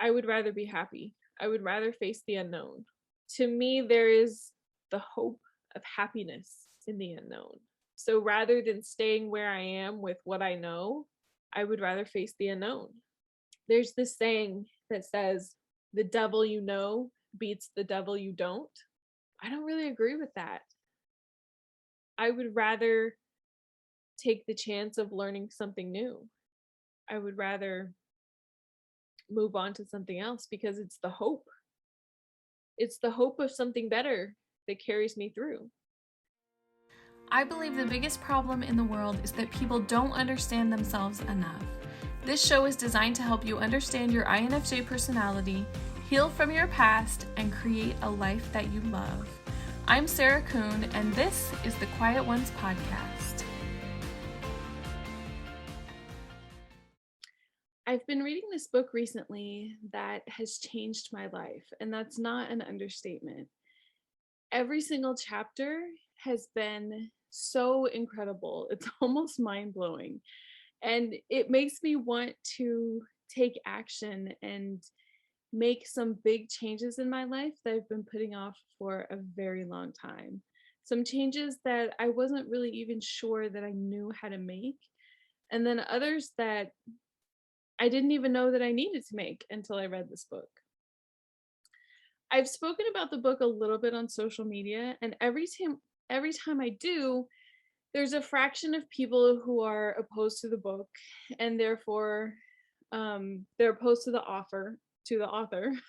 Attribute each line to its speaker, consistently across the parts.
Speaker 1: I would rather be happy. I would rather face the unknown. To me, there is the hope of happiness in the unknown. So rather than staying where I am with what I know, I would rather face the unknown. There's this saying that says, the devil you know beats the devil you don't. I don't really agree with that. I would rather take the chance of learning something new. I would rather move on to something else because it's the hope. It's the hope of something better that carries me through.
Speaker 2: I believe the biggest problem in the world is that people don't understand themselves enough. This show is designed to help you understand your INFJ personality, heal from your past, and create a life that you love. I'm Sarah Kuhn, and this is the Quiet Ones podcast.
Speaker 1: I've been reading this book recently that has changed my life, and that's not an understatement. Every single chapter has been so incredible. It's almost mind-blowing. And it makes me want to take action and make some big changes in my life that I've been putting off for a very long time. Some changes that I wasn't really even sure that I knew how to make, and then others that I didn't even know that I needed to make until I read this book. I've spoken about the book a little bit on social media, and every time I do, there's a fraction of people who are opposed to the book, and therefore they're opposed to the author.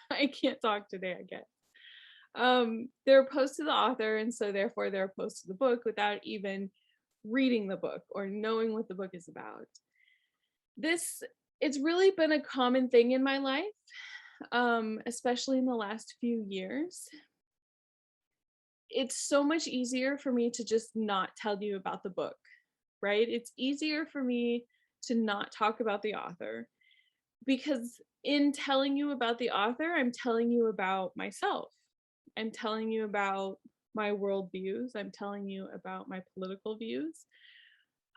Speaker 1: I can't talk today, I guess. They're opposed to the author, and so therefore they're opposed to the book without even reading the book or knowing what the book is about. It's really been a common thing in my life, especially in the last few years. It's so much easier for me to just not tell you about the book, right? It's easier for me to not talk about the author because in telling you about the author, I'm telling you about myself. I'm telling you about my worldviews. I'm telling you about my political views.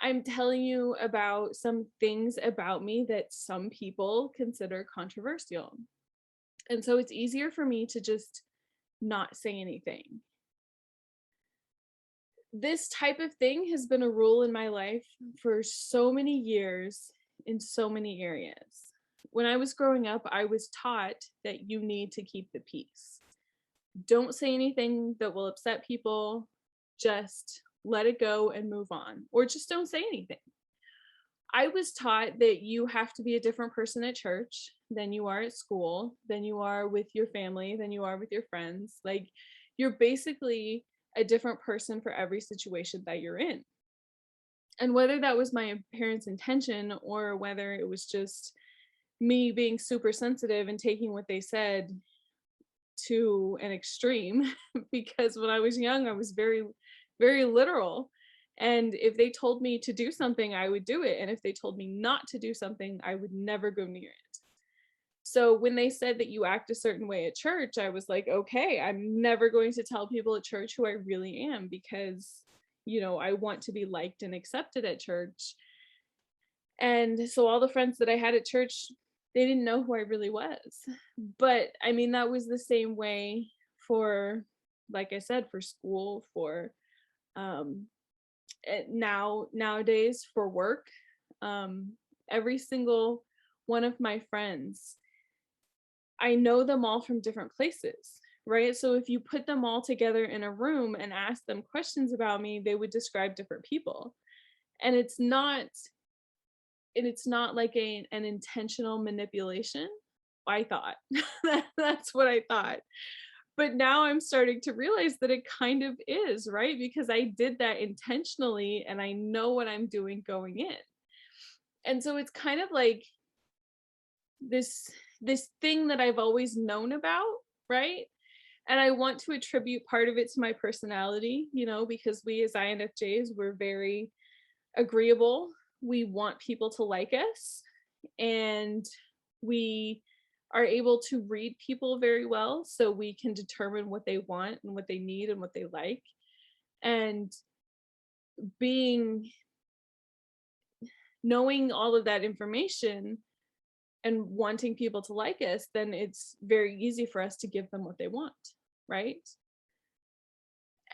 Speaker 1: I'm telling you about some things about me that some people consider controversial. And so it's easier for me to just not say anything. This type of thing has been a rule in my life for so many years in so many areas. When I was growing up, I was taught that you need to keep the peace. Don't say anything that will upset people. Just let it go and move on, or just don't say anything. I was taught that you have to be a different person at church than you are at school, than you are with your family, than you are with your friends. Like, you're basically a different person for every situation that you're in. And whether that was my parents' intention or whether it was just me being super sensitive and taking what they said to an extreme, because when I was young, I was very, very literal. And if they told me to do something, I would do it. And if they told me not to do something, I would never go near it. So when they said that you act a certain way at church, I was like, okay, I'm never going to tell people at church who I really am because, I want to be liked and accepted at church. And so all the friends that I had at church, they didn't know who I really was. But I mean, that was the same way for, like I said, for school, for um nowadays for work. Every single one of my friends, I know them all from different places, right? So if you put them all together in a room and ask them questions about me, they would describe different people. And it's not like an intentional manipulation. I thought. That's what I thought. But now I'm starting to realize that it kind of is, right? Because I did that intentionally and I know what I'm doing going in. And so it's kind of like this thing that I've always known about, right? And I want to attribute part of it to my personality, because we as INFJs, we're very agreeable. We want people to like us, and we are able to read people very well, so we can determine what they want and what they need and what they like. And being knowing all of that information, and wanting people to like us, then it's very easy for us to give them what they want, right?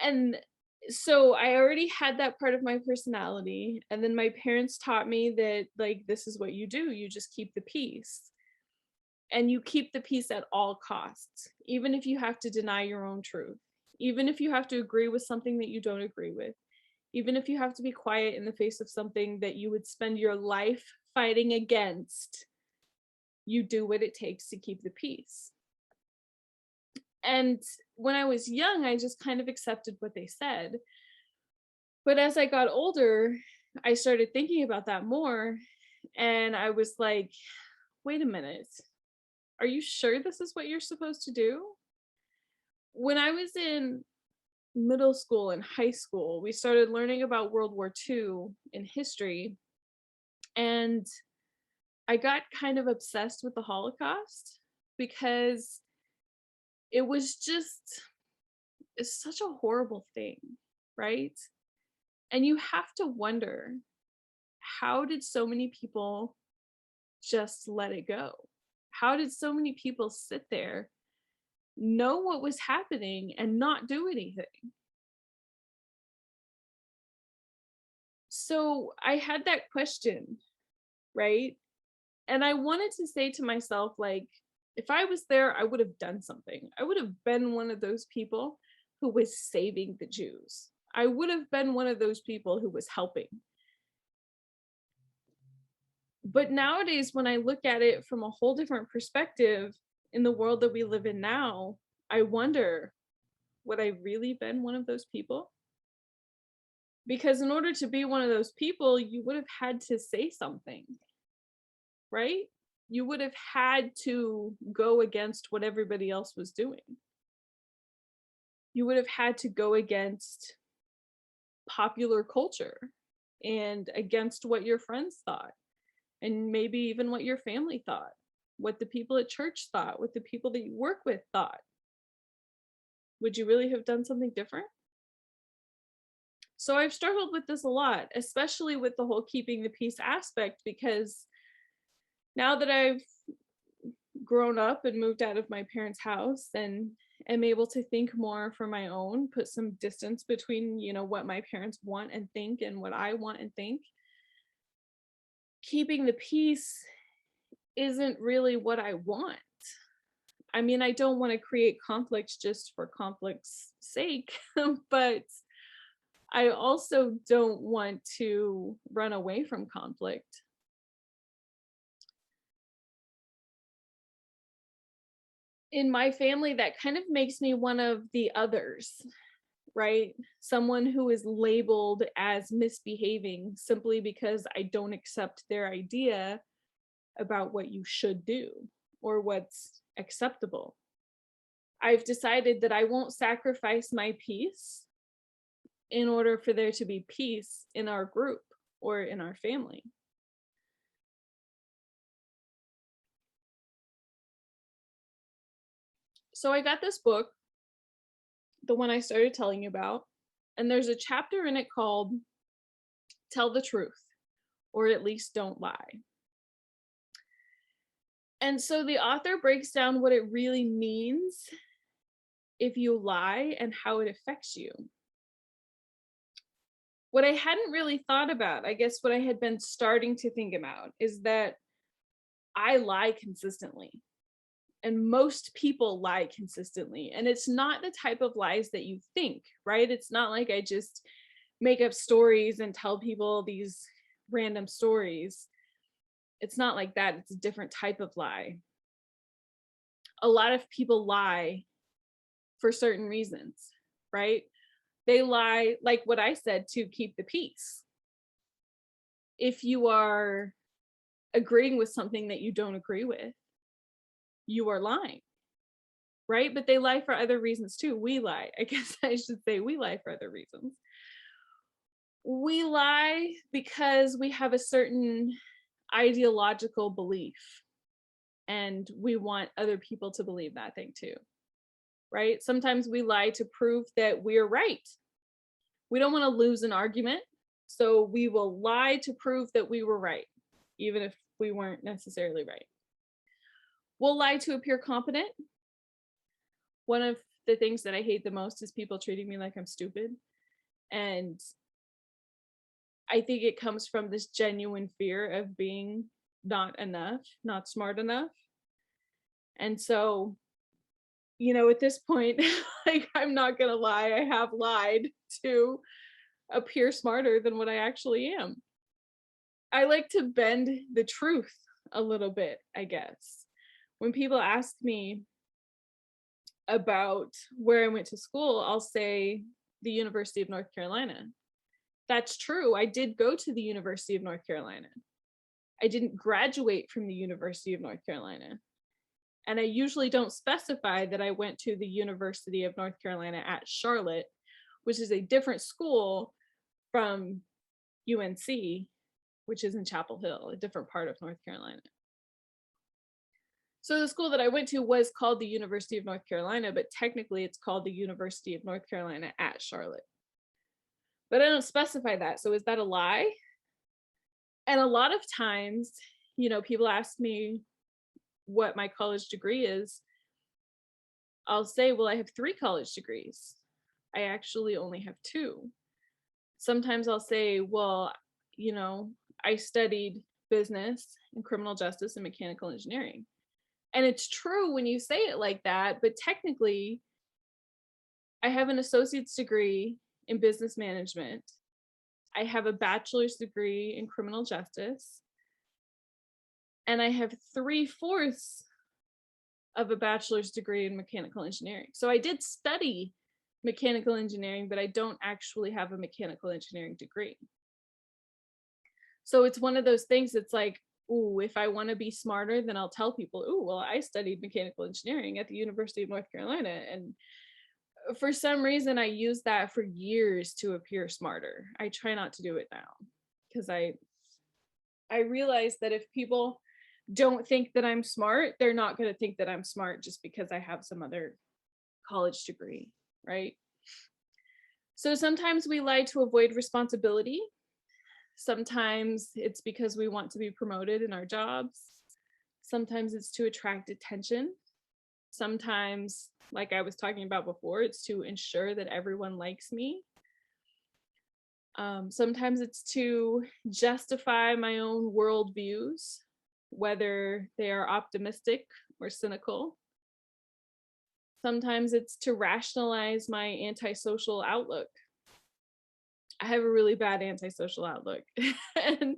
Speaker 1: And so I already had that part of my personality, and then my parents taught me that, like, this is what you do, you just keep the peace. And you keep the peace at all costs, even if you have to deny your own truth, even if you have to agree with something that you don't agree with, even if you have to be quiet in the face of something that you would spend your life fighting against. You do what it takes to keep the peace. And when I was young, I just kind of accepted what they said. But as I got older, I started thinking about that more. And I was like, wait a minute. Are you sure this is what you're supposed to do? When I was in middle school and high school, we started learning about World War II in history. And I got kind of obsessed with the Holocaust because it was just, it's such a horrible thing, right? And you have to wonder, how did so many people just let it go? How did so many people sit there, know what was happening, and not do anything? So I had that question, right? And I wanted to say to myself, like, if I was there, I would have done something. I would have been one of those people who was saving the Jews. I would have been one of those people who was helping. But nowadays, when I look at it from a whole different perspective in the world that we live in now, I wonder, would I really been one of those people? Because in order to be one of those people, you would have had to say something, right? You would have had to go against what everybody else was doing. You would have had to go against popular culture and against what your friends thought, and maybe even what your family thought, what the people at church thought, what the people that you work with thought. Would you really have done something different? So I've struggled with this a lot, especially with the whole keeping the peace aspect, because now that I've grown up and moved out of my parents' house and am able to think more for my own, put some distance between, what my parents want and think and what I want and think, keeping the peace isn't really what I want. I mean, I don't want to create conflicts just for conflict's sake, but I also don't want to run away from conflict. In my family, that kind of makes me one of the others, right? Someone who is labeled as misbehaving simply because I don't accept their idea about what you should do or what's acceptable. I've decided that I won't sacrifice my peace in order for there to be peace in our group or in our family. So I got this book, the one I started telling you about, and there's a chapter in it called Tell the Truth, or at least Don't Lie. And so the author breaks down what it really means if you lie and how it affects you. What I hadn't really thought about, I guess what I had been starting to think about, is that I lie consistently. And most people lie consistently. And it's not the type of lies that you think, right? It's not like I just make up stories and tell people these random stories. It's not like that. It's a different type of lie. A lot of people lie for certain reasons, right? They lie, like what I said, to keep the peace. If you are agreeing with something that you don't agree with, you are lying, right? But they lie for other reasons too. We lie. I guess I should say we lie for other reasons. We lie because we have a certain ideological belief and we want other people to believe that thing too, right? Sometimes we lie to prove that we're right. We don't want to lose an argument, so we will lie to prove that we were right, even if we weren't necessarily right. will lie to appear competent. One of the things that I hate the most is people treating me like I'm stupid. And I think it comes from this genuine fear of being not enough, not smart enough. And so, at this point, like, I'm not going to lie, I have lied to appear smarter than what I actually am. I like to bend the truth a little bit, I guess. When people ask me about where I went to school, I'll say the University of North Carolina. That's true. I did go to the University of North Carolina. I didn't graduate from the University of North Carolina. And I usually don't specify that I went to the University of North Carolina at Charlotte, which is a different school from UNC, which is in Chapel Hill, a different part of North Carolina. So the school that I went to was called the University of North Carolina, but technically it's called the University of North Carolina at Charlotte. But I don't specify that. So is that a lie? And a lot of times, people ask me what my college degree is. I'll say, well, I have 3 college degrees. I actually only have 2. Sometimes I'll say, well, I studied business and criminal justice and mechanical engineering. And it's true when you say it like that, but technically, I have an associate's degree in business management. I have a bachelor's degree in criminal justice. And I have 3/4 of a bachelor's degree in mechanical engineering. So I did study mechanical engineering, but I don't actually have a mechanical engineering degree. So it's one of those things that's like, ooh, if I want to be smarter, then I'll tell people, ooh, well, I studied mechanical engineering at the University of North Carolina. And for some reason, I used that for years to appear smarter. I try not to do it now because I realize that if people don't think that I'm smart, they're not going to think that I'm smart just because I have some other college degree, right? So sometimes we lie to avoid responsibility. Sometimes it's because we want to be promoted in our jobs. Sometimes it's to attract attention. Sometimes, like I was talking about before, it's to ensure that everyone likes me. Sometimes it's to justify my own worldviews, whether they are optimistic or cynical. Sometimes it's to rationalize my antisocial outlook. I have a really bad antisocial outlook. And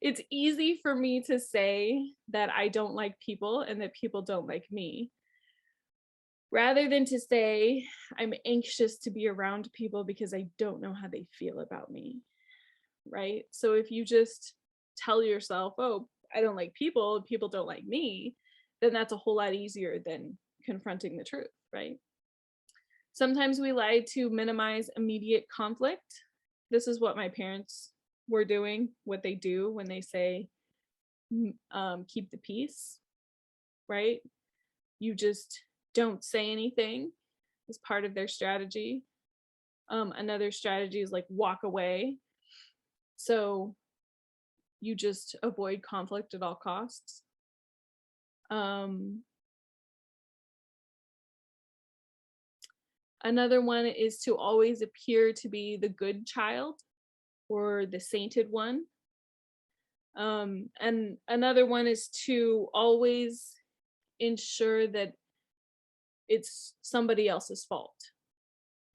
Speaker 1: it's easy for me to say that I don't like people and that people don't like me, rather than to say I'm anxious to be around people because I don't know how they feel about me, right? So if you just tell yourself, oh, I don't like people, people don't like me, then that's a whole lot easier than confronting the truth, right? Sometimes we lie to minimize immediate conflict. This is what my parents were doing, what they do when they say, keep the peace, right? You just don't say anything as part of their strategy. Another strategy is like walk away. So you just avoid conflict at all costs. Another one is to always appear to be the good child or the sainted one. And another one is to always ensure that it's somebody else's fault,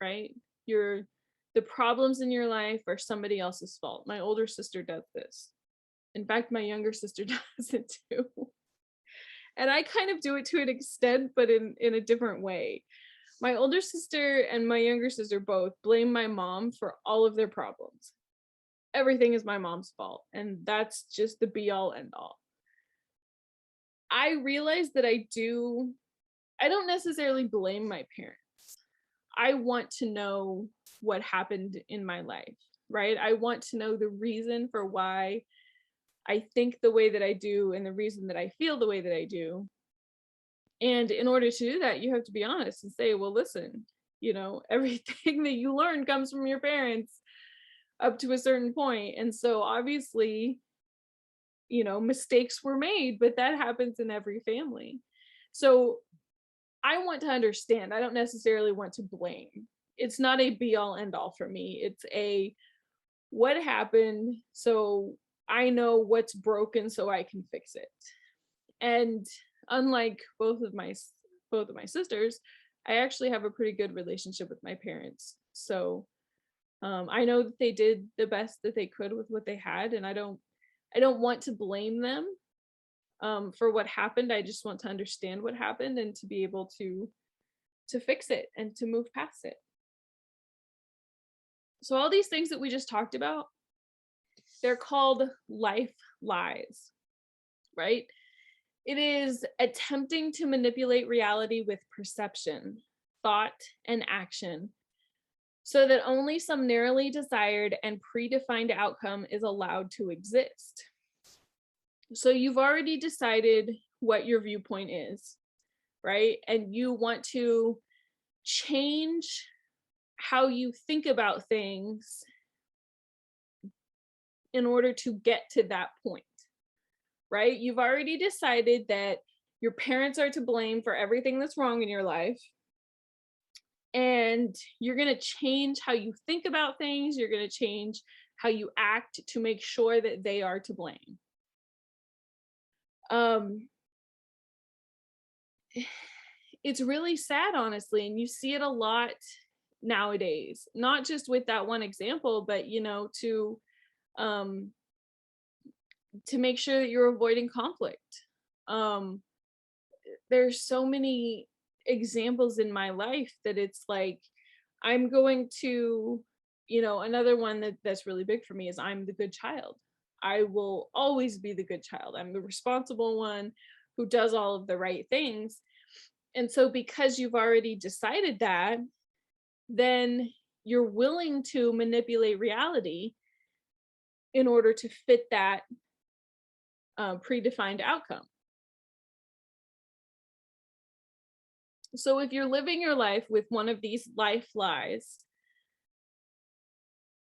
Speaker 1: right? The problems in your life are somebody else's fault. My older sister does this. In fact, my younger sister does it too. And I kind of do it to an extent, but in a different way. My older sister and my younger sister both blame my mom for all of their problems. Everything is my mom's fault, and that's just the be all end all. I realize that I don't necessarily blame my parents. I want to know what happened in my life, right? I want to know the reason for why I think the way that I do and the reason that I feel the way that I do. And in order to do that, you have to be honest and say, well, listen, everything that you learn comes from your parents up to a certain point. And so obviously, mistakes were made, but that happens in every family. So I want to understand. I don't necessarily want to blame. It's not a be all end all for me. It's a what happened so I know what's broken so I can fix it. And unlike both of my sisters, I actually have a pretty good relationship with my parents. So I know that they did the best that they could with what they had, and I don't want to blame them for what happened. I just want to understand what happened and to be able to fix it and to move past it. So all these things that we just talked about, they're called life lies, right? It is attempting to manipulate reality with perception, thought, and action so that only some narrowly desired and predefined outcome is allowed to exist. So you've already decided what your viewpoint is, right? And you want to change how you think about things in order to get to that point, right? You've already decided that your parents are to blame for everything that's wrong in your life. And you're going to change how you think about things. You're going to change how you act to make sure that they are to blame. It's really sad, honestly, and you see it a lot nowadays, not just with that one example, but um to make sure that you're avoiding conflict. um there's so many examples in my life that it's like I'm going to, another one that's really big for me is I'm the good child. I will always be the good child. I'm the responsible one who does all of the right things. And so because you've already decided that, then you're willing to manipulate reality in order to fit that predefined outcome. So if you're living your life with one of these life lies,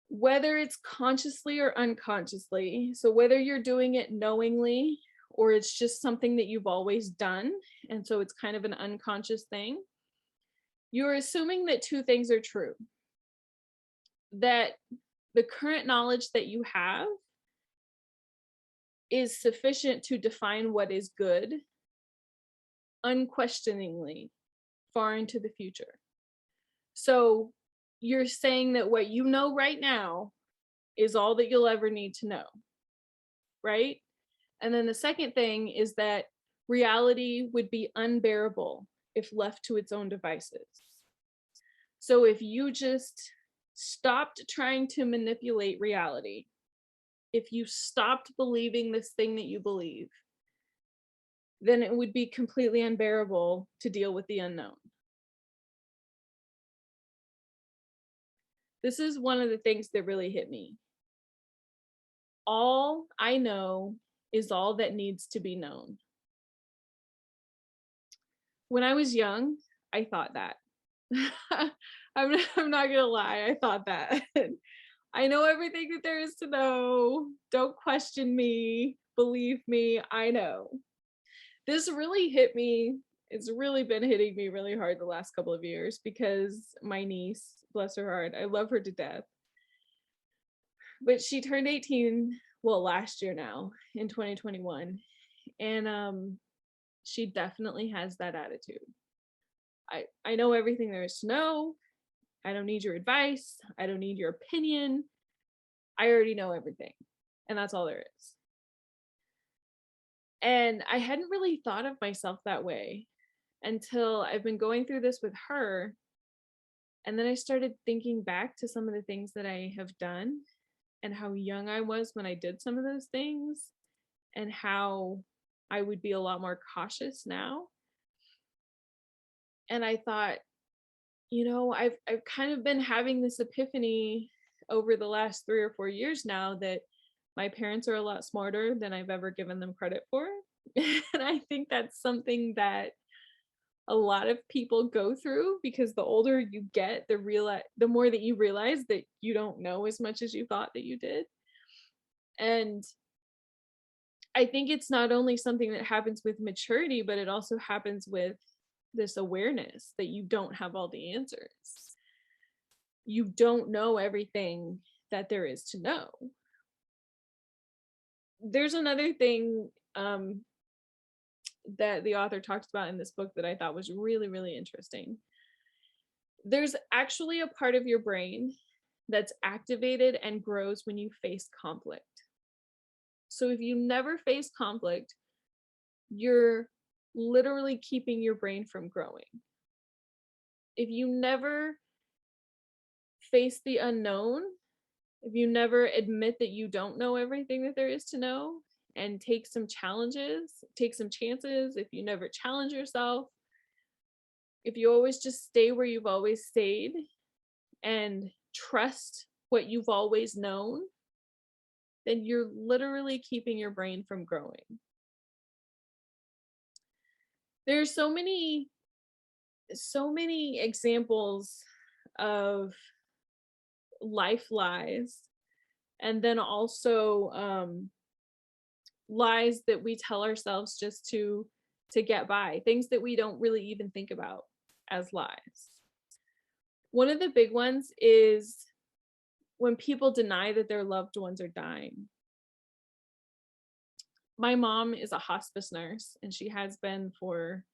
Speaker 1: whether it's consciously or unconsciously, so whether you're doing it knowingly or it's just something that you've always done, and so it's kind of an unconscious thing, you're assuming that two things are true. That the current knowledge that you have is sufficient to define what is good unquestioningly far into the future. So you're saying that what you know right now is all that you'll ever need to know, right? And then the second thing is that reality would be unbearable if left to its own devices. So if you just stopped trying to manipulate reality, if you stopped believing this thing that you believe, then it would be completely unbearable to deal with the unknown. This is one of the things that really hit me. All I know is all that needs to be known. When I was young, I thought that. I'm not gonna lie, I thought that. I know everything that there is to know. Don't question me. Believe me, I know. This really hit me. It's really been hitting me really hard the last couple of years because my niece, bless her heart, I love her to death. But she turned 18, well, last year now, in 2021. And she definitely has that attitude. I know everything there is to know. I don't need your advice. I don't need your opinion. I already know everything. And that's all there is. And I hadn't really thought of myself that way until I've been going through this with her. And then I started thinking back to some of the things that I have done and how young I was when I did some of those things and how I would be a lot more cautious now. And I thought, I've kind of been having this epiphany over the last 3 or 4 years now that my parents are a lot smarter than I've ever given them credit for. And I think that's something that a lot of people go through because the older you get, the more that you realize that you don't know as much as you thought that you did. And I think it's not only something that happens with maturity, but it also happens with this awareness that you don't have all the answers. You don't know everything that there is to know. There's another thing that the author talks about in this book that I thought was really, really interesting. There's actually a part of your brain that's activated and grows when you face conflict. So if you never face conflict, you're literally keeping your brain from growing. If you never face the unknown, if you never admit that you don't know everything that there is to know and take some challenges, take some chances, if you never challenge yourself, if you always just stay where you've always stayed and trust what you've always known, then you're literally keeping your brain from growing. There's so many examples of life lies, and then also lies that we tell ourselves just to get by, things that we don't really even think about as lies. One of the big ones is when people deny that their loved ones are dying. My mom is a hospice nurse, and she has been for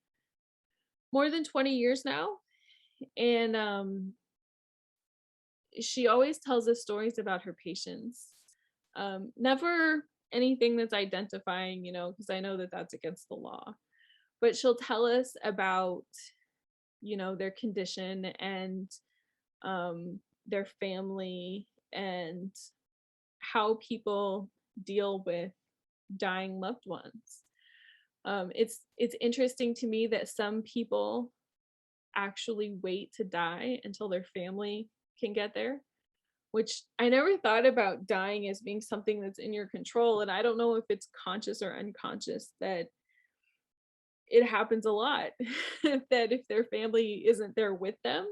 Speaker 1: more than 20 years now. And she always tells us stories about her patients. Never anything that's identifying, because I know that that's against the law. But she'll tell us about, their condition and their family and how people deal with dying loved ones. It's interesting to me that some people actually wait to die until their family can get there, which I never thought about dying as being something that's in your control. And I don't know if it's conscious or unconscious that it happens a lot that if their family isn't there with them,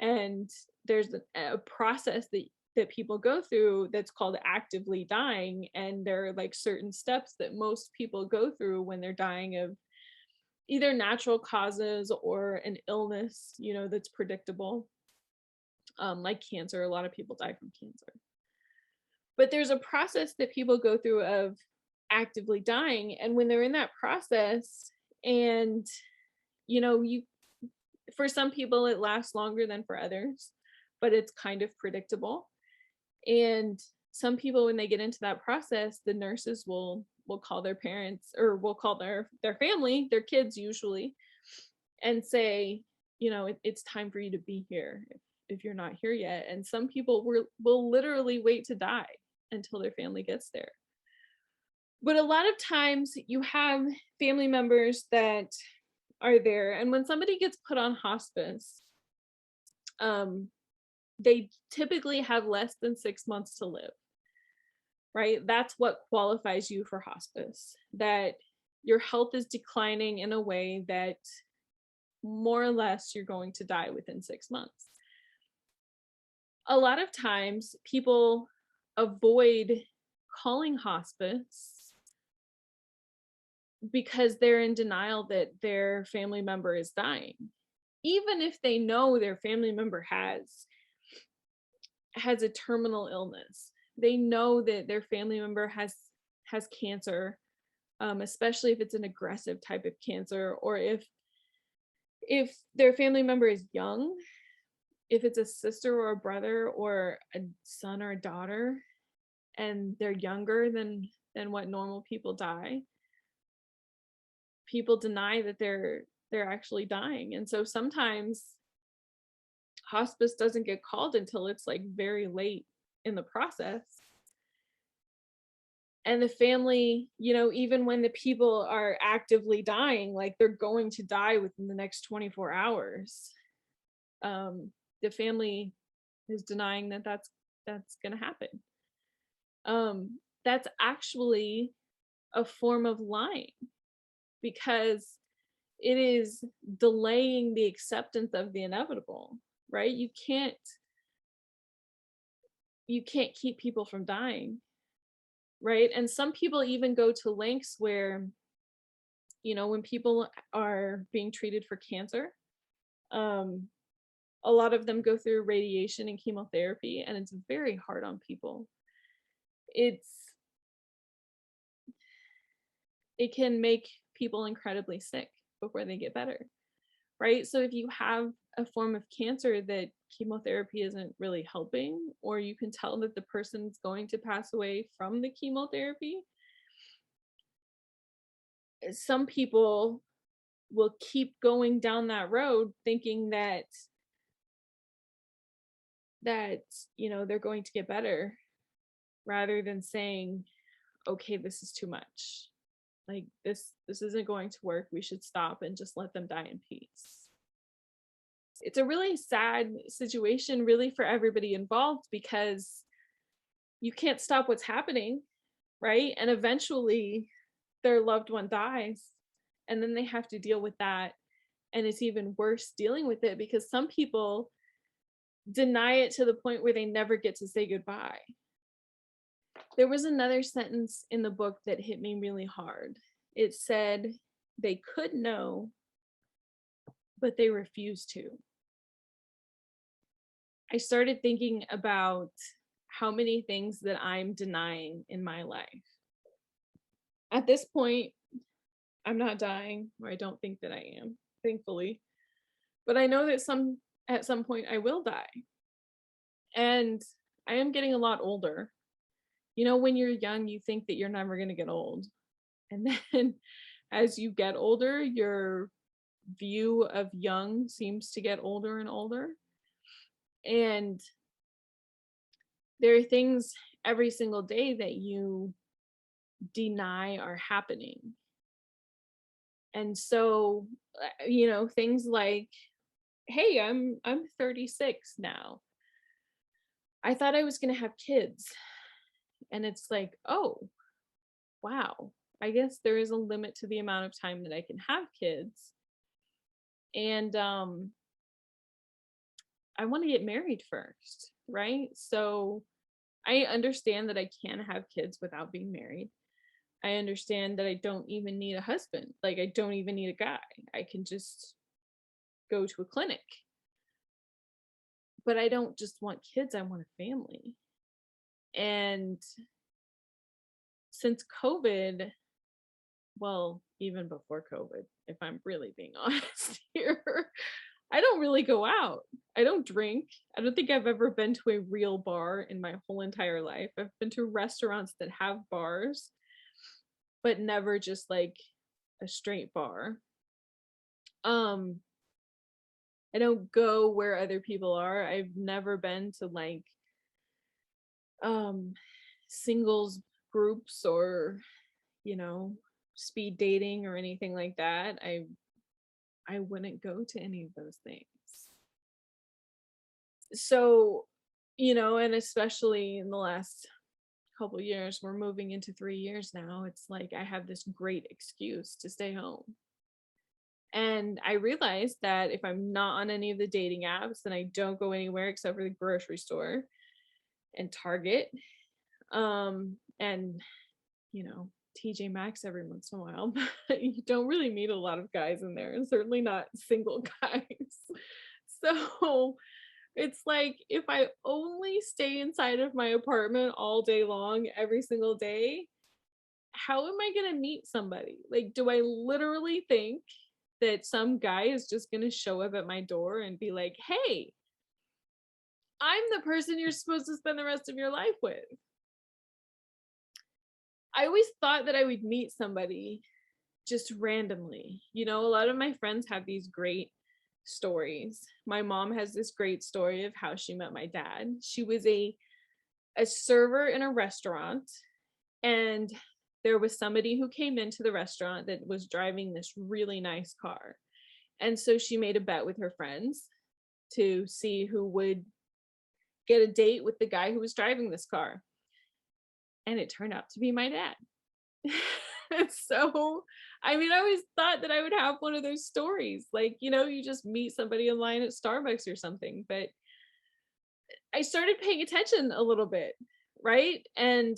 Speaker 1: and there's a process that people go through that's called actively dying, and there are like certain steps that most people go through when they're dying of either natural causes or an illness, that's predictable, like cancer. A lot of people die from cancer, but there's a process that people go through of actively dying, and when they're in that process, and you for some people it lasts longer than for others, but it's kind of predictable. And some people, when they get into that process, the nurses will call their parents, or will call their family, their kids usually, and say, it's time for you to be here if you're not here yet. And some people will literally wait to die until their family gets there. But a lot of times you have family members that are there, and when somebody gets put on hospice, they typically have less than 6 months to live, right? That's what qualifies you for hospice, that your health is declining in a way that more or less you're going to die within 6 months. A lot of times people avoid calling hospice because they're in denial that their family member is dying, even if they know their family member has a terminal illness. They know that their family member has cancer, especially if it's an aggressive type of cancer, or if their family member is young, if it's a sister or a brother or a son or a daughter, and they're younger than what normal people die. People deny that they're actually dying. And so sometimes hospice doesn't get called until it's like very late in the process. And the family, even when the people are actively dying, like they're going to die within the next 24 hours, the family is denying that that's going to happen. That's actually a form of lying, because it is delaying the acceptance of the inevitable, right? You can't keep people from dying. right? And some people even go to lengths where, when people are being treated for cancer, um, a lot of them go through radiation and chemotherapy, and it's very hard on people. It's it can make people incredibly sick before they get better, right? So if you have a form of cancer that chemotherapy isn't really helping, or you can tell that the person's going to pass away from the chemotherapy, some people will keep going down that road thinking that they're going to get better, rather than saying, okay, this is too much. Like, this isn't going to work. We should stop and just let them die in peace. It's a really sad situation, really, for everybody involved, because you can't stop what's happening, right? And eventually their loved one dies, and then they have to deal with that. And it's even worse dealing with it because some people deny it to the point where they never get to say goodbye. There was another sentence in the book that hit me really hard. It said, they could know, but they refused to. I started thinking about how many things that I'm denying in my life. At this point, I'm not dying, or I don't think that I am, thankfully. But I know that at some point I will die. And I am getting a lot older. When you're young, you think that you're never going to get old. And then as you get older, your view of young seems to get older and older. And there are things every single day that you deny are happening. And so, things like, hey, I'm 36 now. I thought I was going to have kids. And it's like, oh, wow. I guess there is a limit to the amount of time that I can have kids. And I want to get married first, right? So I understand that I can have kids without being married. I understand that I don't even need a husband. Like, I don't even need a guy. I can just go to a clinic. But I don't just want kids, I want a family. And since COVID, well, even before COVID, if I'm really being honest here, I don't really go out. I don't drink. I don't think I've ever been to a real bar in my whole entire life. I've been to restaurants that have bars, but never just like a straight bar. I don't go where other people are. I've never been to like singles groups or, speed dating or anything like that. I wouldn't go to any of those things. So, and especially in the last couple years, we're moving into 3 years now. It's like I have this great excuse to stay home. And I realized that if I'm not on any of the dating apps, then I don't go anywhere except for the grocery store and Target. And TJ Maxx every once in a while, but you don't really meet a lot of guys in there, and certainly not single guys. So it's like, if I only stay inside of my apartment all day long, every single day, how am I going to meet somebody? Like, do I literally think that some guy is just going to show up at my door and be like, hey, I'm the person you're supposed to spend the rest of your life with? I always thought that I would meet somebody just randomly. A lot of my friends have these great stories. My mom has this great story of how she met my dad. She was a server in a restaurant, and there was somebody who came into the restaurant that was driving this really nice car. And so she made a bet with her friends to see who would get a date with the guy who was driving this car. And it turned out to be my dad. So, I always thought that I would have one of those stories. Like, you just meet somebody in line at Starbucks or something. But I started paying attention a little bit, right? And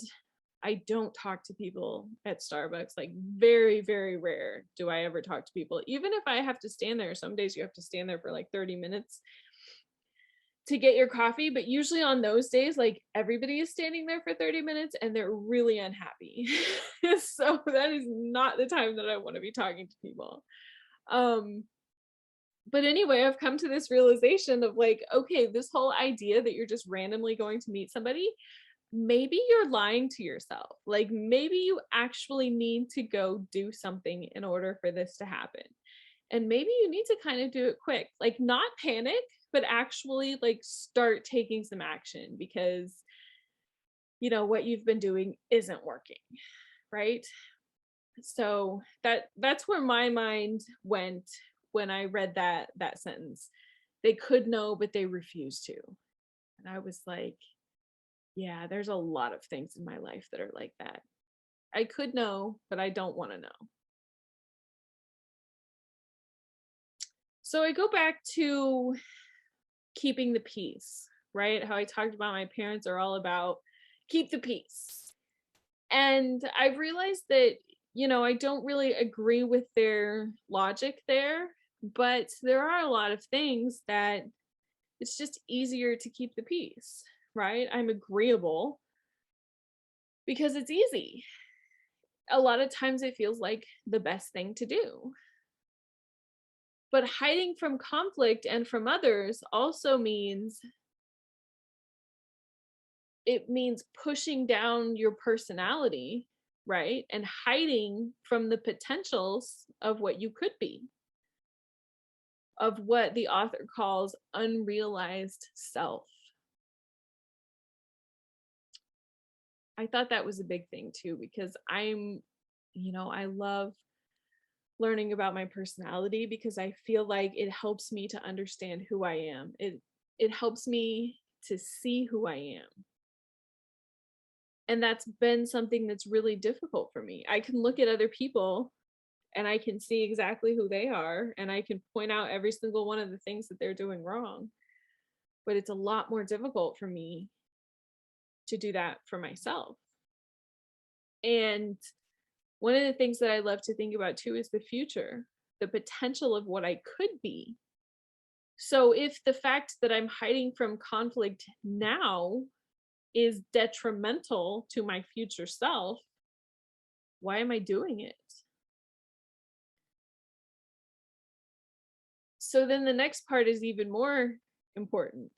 Speaker 1: I don't talk to people at Starbucks. Like very, very rare do I ever talk to people. Even if I have to stand there, some days you have to stand there for like 30 minutes to get your coffee, but usually on those days, like everybody is standing there for 30 minutes and they're really unhappy. So that is not the time that I want to be talking to people. Um, but anyway, I've come to this realization of like, okay, this whole idea that you're just randomly going to meet somebody, maybe you're lying to yourself. Like maybe you actually need to go do something in order for this to happen. And maybe you need to kind of do it quick, like not panic, but actually like start taking some action because what you've been doing isn't working, right? So that's where my mind went when I read that sentence. They could know, but they refused to. And I was like, yeah, there's a lot of things in my life that are like that. I could know, but I don't want to know. So I go back to keeping the peace, right? How I talked about my parents are all about keep the peace. And I've realized that, I don't really agree with their logic there, but there are a lot of things that it's just easier to keep the peace, right? I'm agreeable because it's easy. A lot of times it feels like the best thing to do. But hiding from conflict and from others also means pushing down your personality, right? And hiding from the potentials of what you could be, of what the author calls unrealized self. I thought that was a big thing too, because I love learning about my personality because I feel like it helps me to understand who I am. It helps me to see who I am. And that's been something that's really difficult for me. I can look at other people and I can see exactly who they are and I can point out every single one of the things that they're doing wrong. But it's a lot more difficult for me to do that for myself. And one of the things that I love to think about too is the future, the potential of what I could be. So if the fact that I'm hiding from conflict now is detrimental to my future self, why am I doing it? So then the next part is even more important,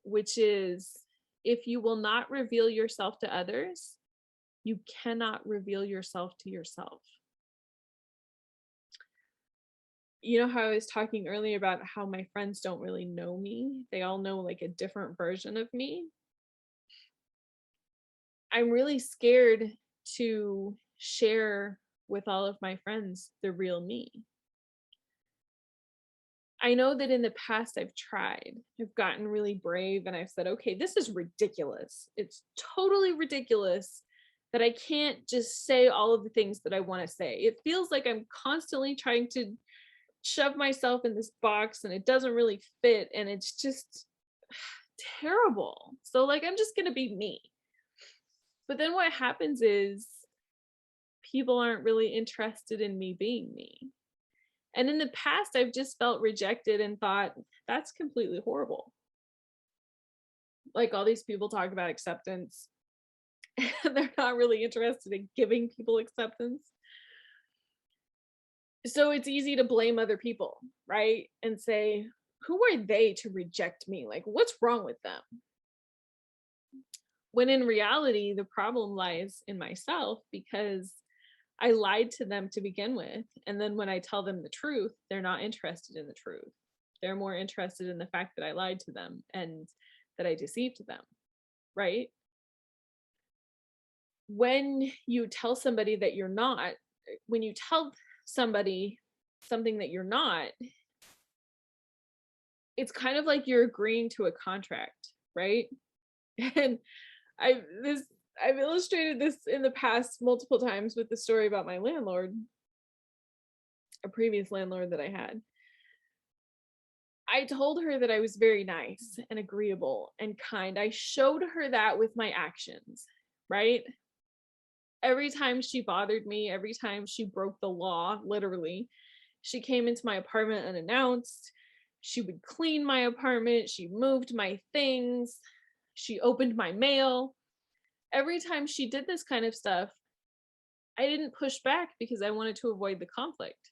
Speaker 1: which is if you will not reveal yourself to others, you cannot reveal yourself to yourself. You know how I was talking earlier about how my friends don't really know me? They all know like a different version of me. I'm really scared to share with all of my friends the real me. I know that in the past I've tried. I've gotten really brave and I've said, okay, this is ridiculous. It's totally ridiculous that I can't just say all of the things that I want to say. It feels like I'm constantly trying to shove myself in this box and it doesn't really fit and it's just terrible. So like I'm just going to be me. But then what happens is people aren't really interested in me being me. And in the past, I've just felt rejected and thought, that's completely horrible. Like all these people talk about acceptance, and they're not really interested in giving people acceptance. So it's easy to blame other people, right? And say, who are they to reject me? Like, what's wrong with them? When in reality, the problem lies in myself because I lied to them to begin with. And then when I tell them the truth, they're not interested in the truth. They're more interested in the fact that I lied to them and that I deceived them, right? When you tell somebody that you're not, when you tell somebody something that you're not, it's kind of like you're agreeing to a contract, right? And I've illustrated this in the past multiple times with the story about my landlord, a previous landlord that I had. I told her that I was very nice and agreeable and kind. I showed her that with my actions, right? every time she bothered me, every time she broke the law, literally, she came into my apartment unannounced. She would clean my apartment. She moved my things. She opened my mail. Every time she did this kind of stuff, I didn't push back because I wanted to avoid the conflict.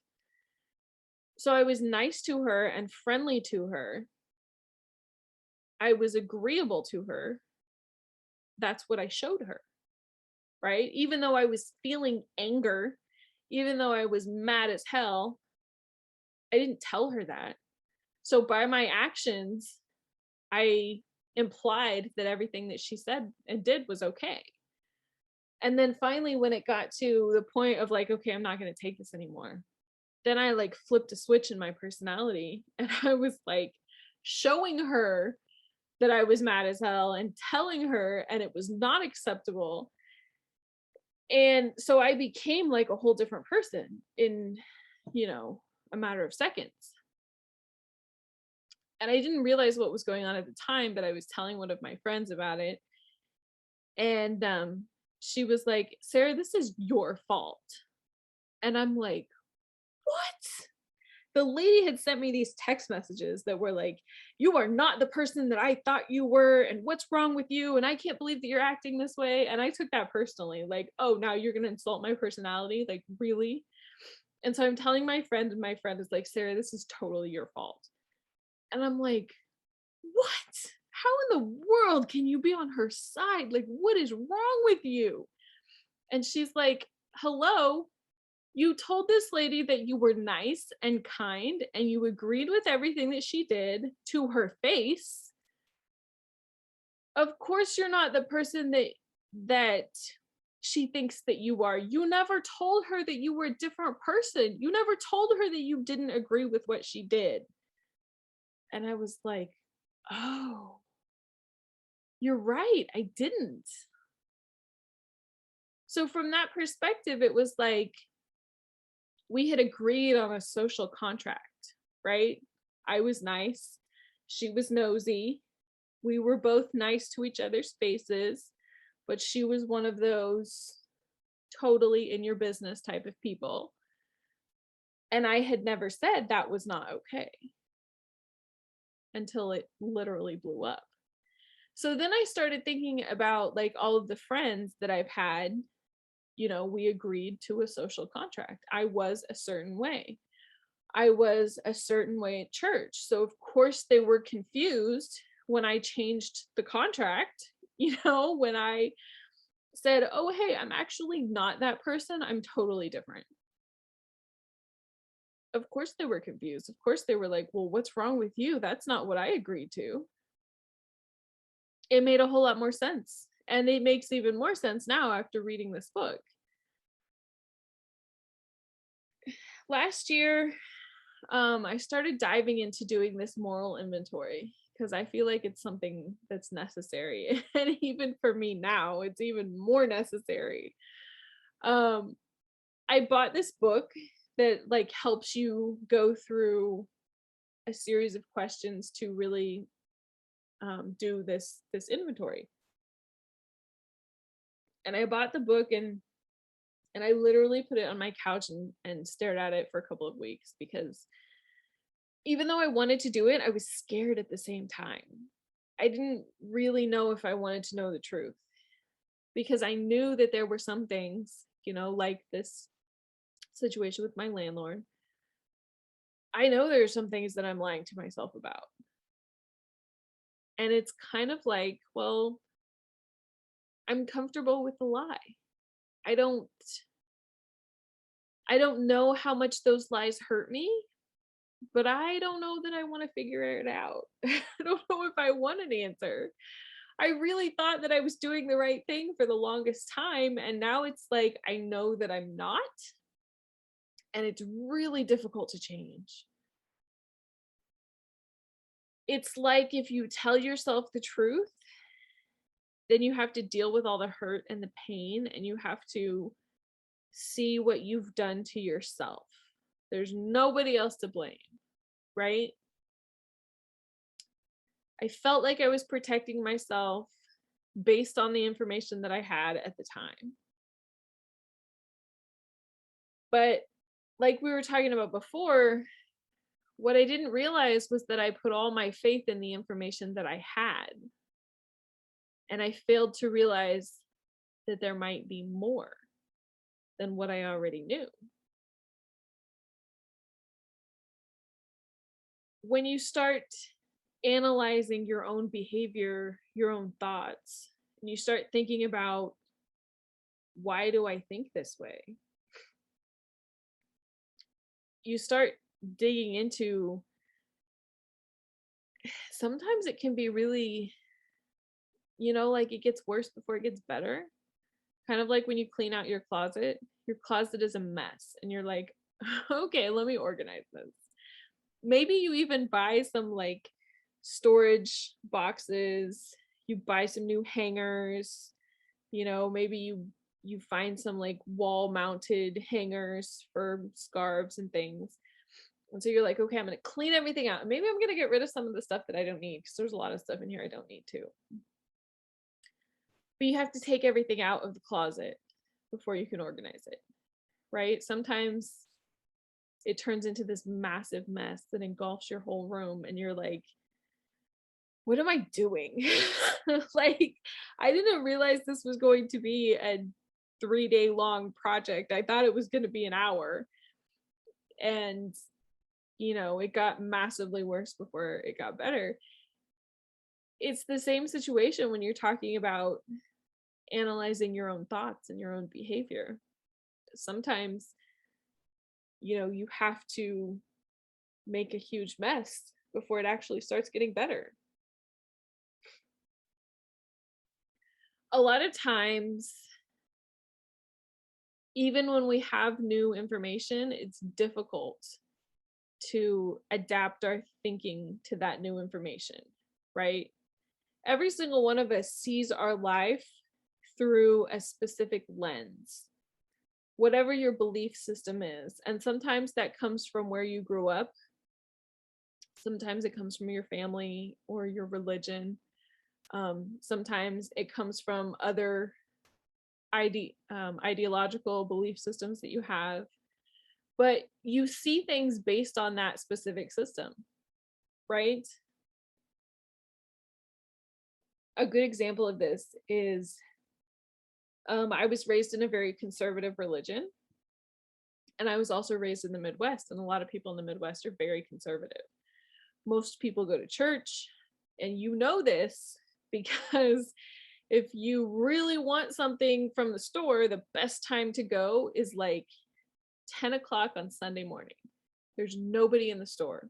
Speaker 1: So I was nice to her and friendly to her. I was agreeable to her. That's what I showed her, right? Even though I was feeling anger, even though I was mad as hell, I didn't tell her that. So by my actions, I implied that everything that she said and did was okay. And then finally, when it got to the point of like, okay, I'm not going to take this anymore, then I like flipped a switch in my personality and I was like showing her that I was mad as hell and telling her, and it was not acceptable. And so I became like a whole different person in, you know, a matter of seconds. And I didn't realize what was going on at the time, but I was telling one of my friends about it. And she was like, Sarah, this is your fault. And I'm like, what? The lady had sent me these text messages that were like, you are not the person that I thought you were, and what's wrong with you, and I can't believe that you're acting this way. And I took that personally, like, oh, now you're gonna insult my personality, like, really? And so I'm telling my friend, and my friend is like, Sarah, this is totally your fault. And I'm like, what? How in the world can you be on her side? Like, what is wrong with you? And she's like, hello, you told this lady that you were nice and kind and you agreed with everything that she did to her face. Of course you're not the person that she thinks that you are. You never told her that you were a different person. You never told her that you didn't agree with what she did. And I was like, oh, you're right, I didn't. So from that perspective, it was like we had agreed on a social contract, right? I was nice. She was nosy. We were both nice to each other's faces, but she was one of those totally in your business type of people. And I had never said that was not okay until it literally blew up. So then I started thinking about like all of the friends that I've had. You know, we agreed to a social contract. I was a certain way. I was a certain way at church. So of course they were confused when I changed the contract, you know, when I said, oh, hey, I'm actually not that person. I'm totally different. Of course they were confused. Of course they were like, well, what's wrong with you? That's not what I agreed to. It made a whole lot more sense. And it makes even more sense now after reading this book. Last year, I started diving into doing this moral inventory because I feel like it's something that's necessary. And even for me now, it's even more necessary. I bought this book that like helps you go through a series of questions to really do this inventory. And I bought the book and I literally put it on my couch and stared at it for a couple of weeks because even though I wanted to do it, I was scared at the same time. I didn't really know if I wanted to know the truth because I knew that there were some things, you know, like this situation with my landlord. I know there are some things that I'm lying to myself about. And it's kind of like, well, I'm comfortable with the lie. I don't I don't know how much those lies hurt me, but I don't know that I want to figure it out. I don't know if I want an answer. I really thought that I was doing the right thing for the longest time, and now it's like I know that I'm not, and it's really difficult to change. It's like if you tell yourself the truth, then you have to deal with all the hurt and the pain, and you have to see what you've done to yourself. There's nobody else to blame, right? I felt like I was protecting myself based on the information that I had at the time. But like we were talking about before, what I didn't realize was that I put all my faith in the information that I had. And I failed to realize that there might be more than what I already knew. When you start analyzing your own behavior, your own thoughts, and you start thinking about, why do I think this way? You start digging into, sometimes it can be really, like it gets worse before it gets better. Kind of like when you clean out your closet is a mess, and you're like, okay, let me organize this. Maybe you even buy some like storage boxes, you buy some new hangers, maybe you find some like wall mounted hangers for scarves and things. And so you're like, okay, I'm going to clean everything out. Maybe I'm going to get rid of some of the stuff that I don't need, because there's a lot of stuff in here I don't need too. But you have to take everything out of the closet before you can organize it, right? Sometimes it turns into this massive mess that engulfs your whole room, and you're like, what am I doing? Like, I didn't realize this was going to be a 3-day long project. I thought it was going to be an hour. And, it got massively worse before it got better. It's the same situation when you're talking about analyzing your own thoughts and your own behavior. Sometimes, you have to make a huge mess before it actually starts getting better. A lot of times, even when we have new information, it's difficult to adapt our thinking to that new information, right? Every single one of us sees our life through a specific lens, whatever your belief system is. And sometimes that comes from where you grew up. Sometimes it comes from your family or your religion. Sometimes it comes from other ideological belief systems that you have. But you see things based on that specific system, right? A good example of this is, I was raised in a very conservative religion, and I was also raised in the Midwest, and a lot of people in the Midwest are very conservative. Most people go to church, and this because if you really want something from the store, the best time to go is like 10 o'clock on Sunday morning. There's nobody in the store.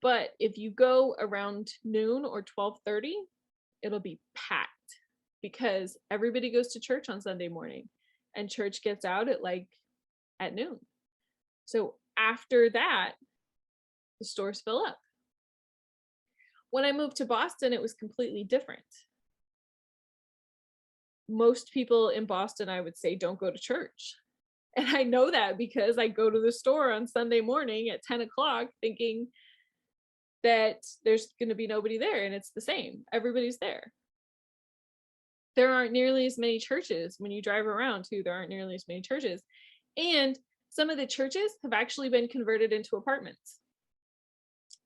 Speaker 1: But if you go around noon or 12:30, it'll be packed, because everybody goes to church on Sunday morning, and church gets out at noon. So after that, the stores fill up. When I moved to Boston, it was completely different. Most people in Boston, I would say, don't go to church. And I know that because I go to the store on Sunday morning at 10 o'clock thinking that there's going to be nobody there, and it's the same. Everybody's there. There aren't nearly as many churches. When you drive around too, there aren't nearly as many churches. And some of the churches have actually been converted into apartments,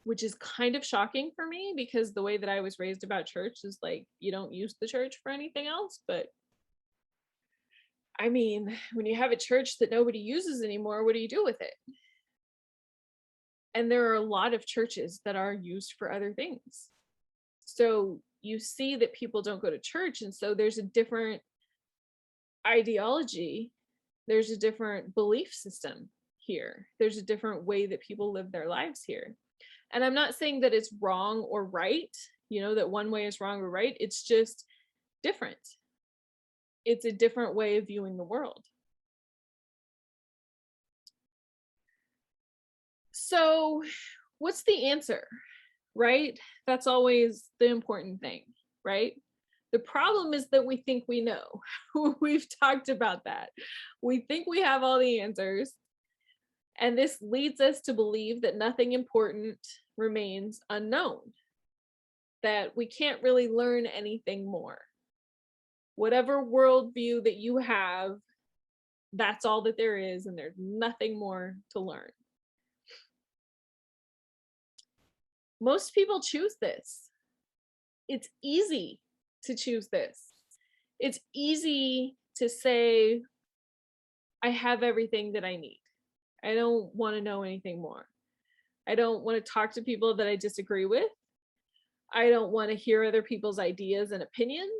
Speaker 1: which is kind of shocking for me, because the way that I was raised about church is like, you don't use the church for anything else. But I mean, when you have a church that nobody uses anymore, what do you do with it? And there are a lot of churches that are used for other things. So you see that people don't go to church, and so there's a different ideology, there's a different belief system here, there's a different way that people live their lives here. And I'm not saying that it's wrong or right, that one way is wrong or right. It's just different. It's a different way of viewing the world. So what's the answer, right? That's always the important thing, right? The problem is that we think we know. We've talked about that. We think we have all the answers. And this leads us to believe that nothing important remains unknown, that we can't really learn anything more. Whatever worldview that you have, That's all that there is, and there's nothing more to learn. Most people choose this. It's easy to choose this. It's easy to say, I have everything that I need. I don't want to know anything more. I don't want to talk to people that I disagree with. I don't want to hear other people's ideas and opinions.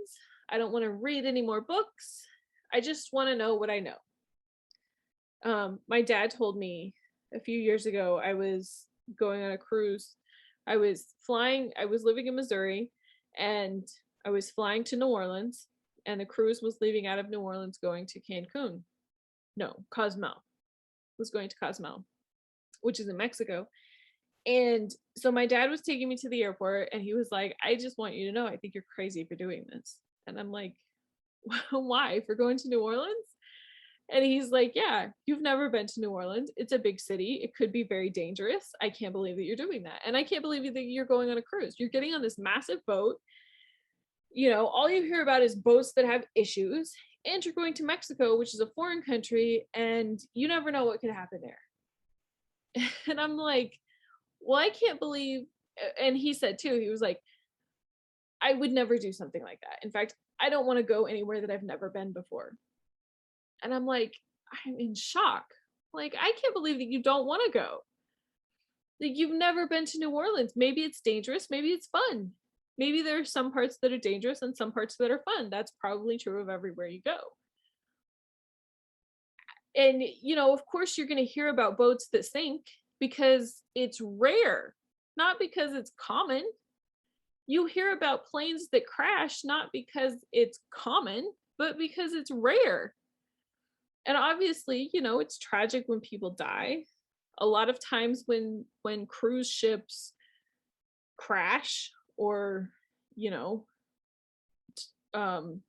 Speaker 1: I don't want to read any more books. I just want to know what I know. My dad told me a few years ago, I was going on a cruise. I was living in Missouri, and I was flying to New Orleans, and the cruise was leaving out of New Orleans going to Cancun. No, Cozumel. Was going to Cozumel, which is in Mexico. And so my dad was taking me to the airport, and he was like, I just want you to know, I think you're crazy for doing this. And I'm like, why? For going to New Orleans? And he's like, yeah, you've never been to New Orleans. It's a big city. It could be very dangerous. I can't believe that you're doing that. And I can't believe that you're going on a cruise. You're getting on this massive boat. You know, all you hear about is boats that have issues. And you're going to Mexico, which is a foreign country, and you never know what could happen there. And I'm like, well, I can't believe. And he said too, he was like, I would never do something like that. In fact, I don't want to go anywhere that I've never been before. And I'm like, I'm in shock. Like, I can't believe that you don't want to go. Like, you've never been to New Orleans. Maybe it's dangerous. Maybe it's fun. Maybe there are some parts that are dangerous and some parts that are fun. That's probably true of everywhere you go. And, you know, of course, you're going to hear about boats that sink because it's rare, not because it's common. You hear about planes that crash, not because it's common, but because it's rare. And obviously, you know, it's tragic when people die. A lot of times when cruise ships crash or, you know,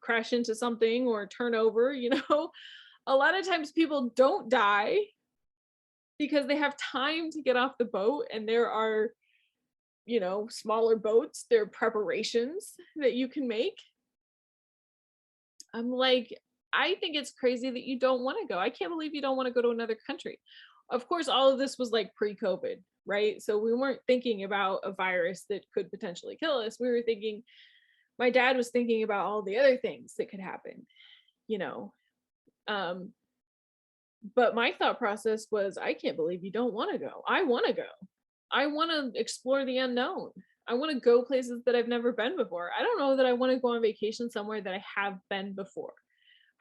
Speaker 1: crash into something or turn over, you know, a lot of times people don't die because they have time to get off the boat, and there are, you know, smaller boats, there are preparations that you can make. I'm like, I think it's crazy that you don't want to go. I can't believe you don't want to go to another country. Of course, all of this was like pre-COVID, right? So we weren't thinking about a virus that could potentially kill us. We were thinking, my dad was thinking about all the other things that could happen, you know. But my thought process was, I can't believe you don't want to go. I want to go. I want to explore the unknown. I want to go places that I've never been before. I don't know that I want to go on vacation somewhere that I have been before.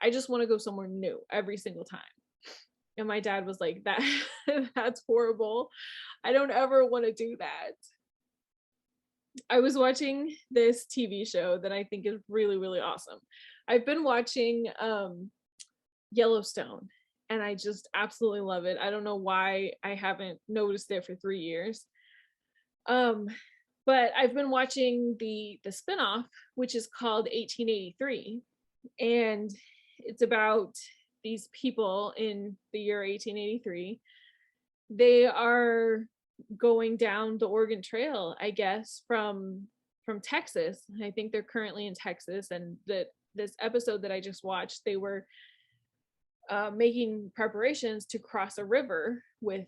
Speaker 1: I just want to go somewhere new every single time. And my dad was like, that's horrible. I don't ever want to do that. I was watching this TV show that I think is really, really awesome. I've been watching Yellowstone, and I just absolutely love it. I don't know why I haven't noticed it for 3 years. But I've been watching the spinoff, which is called 1883. And it's about these people in the year 1883. They are going down the Oregon Trail, I guess, from Texas. I think they're currently in Texas. And this episode that I just watched, they were making preparations to cross a river with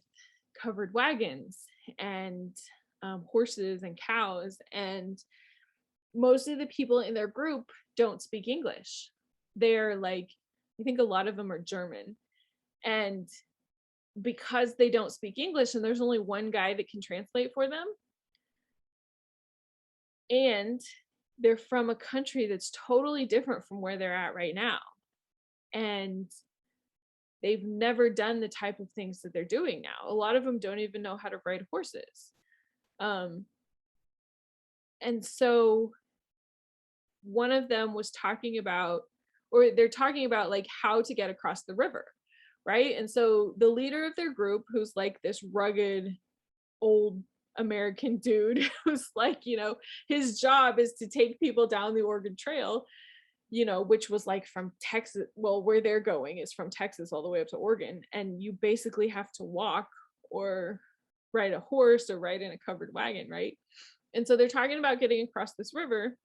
Speaker 1: covered wagons and horses and cows. And most of the people in their group don't speak English. They're like, I think a lot of them are German. And because they don't speak English, and there's only one guy that can translate for them, and they're from a country that's totally different from where they're at right now. And they've never done the type of things that they're doing now. A lot of them don't even know how to ride horses. And so one of them was talking about, or they're talking about like how to get across the river, right? And so the leader of their group, who's like this rugged old American dude, who's like, you know, his job is to take people down the Oregon Trail, you know, which was like from Texas. Well, where they're going is from Texas all the way up to Oregon. And you basically have to walk or ride a horse or ride in a covered wagon, right? And so they're talking about getting across this river.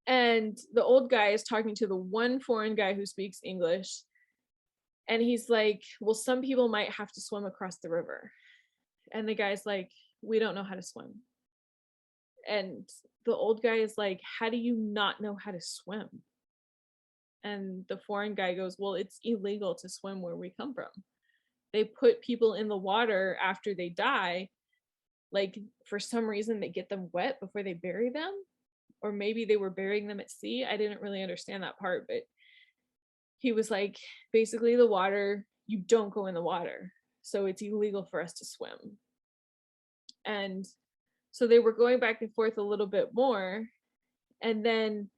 Speaker 1: And the old guy is talking to the one foreign guy who speaks English. And he's like, well, some people might have to swim across the river. And the guy's like, we don't know how to swim. And the old guy is like, how do you not know how to swim? And the foreign guy goes, well, it's illegal to swim where we come from. They put people in the water after they die. Like, for some reason, they get them wet before they bury them. Or maybe they were burying them at sea. I didn't really understand that part, but he was like, basically, the water, you don't go in the water. So it's illegal for us to swim. And so they were going back and forth a little bit more. And then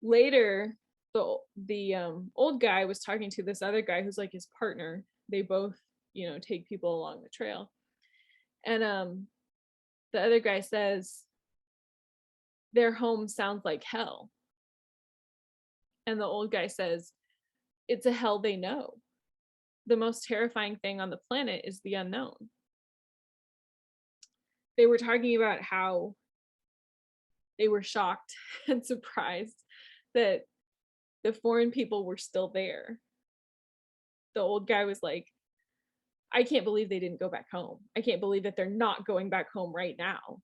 Speaker 1: later, the old guy was talking to this other guy who's like his partner. They both, take people along the trail. And the other guy says, their home sounds like hell. And the old guy says, it's a hell they know. The most terrifying thing on the planet is the unknown. They were talking about how they were shocked and surprised that the foreign people were still there. The old guy was like, I can't believe they didn't go back home. I can't believe that they're not going back home right now.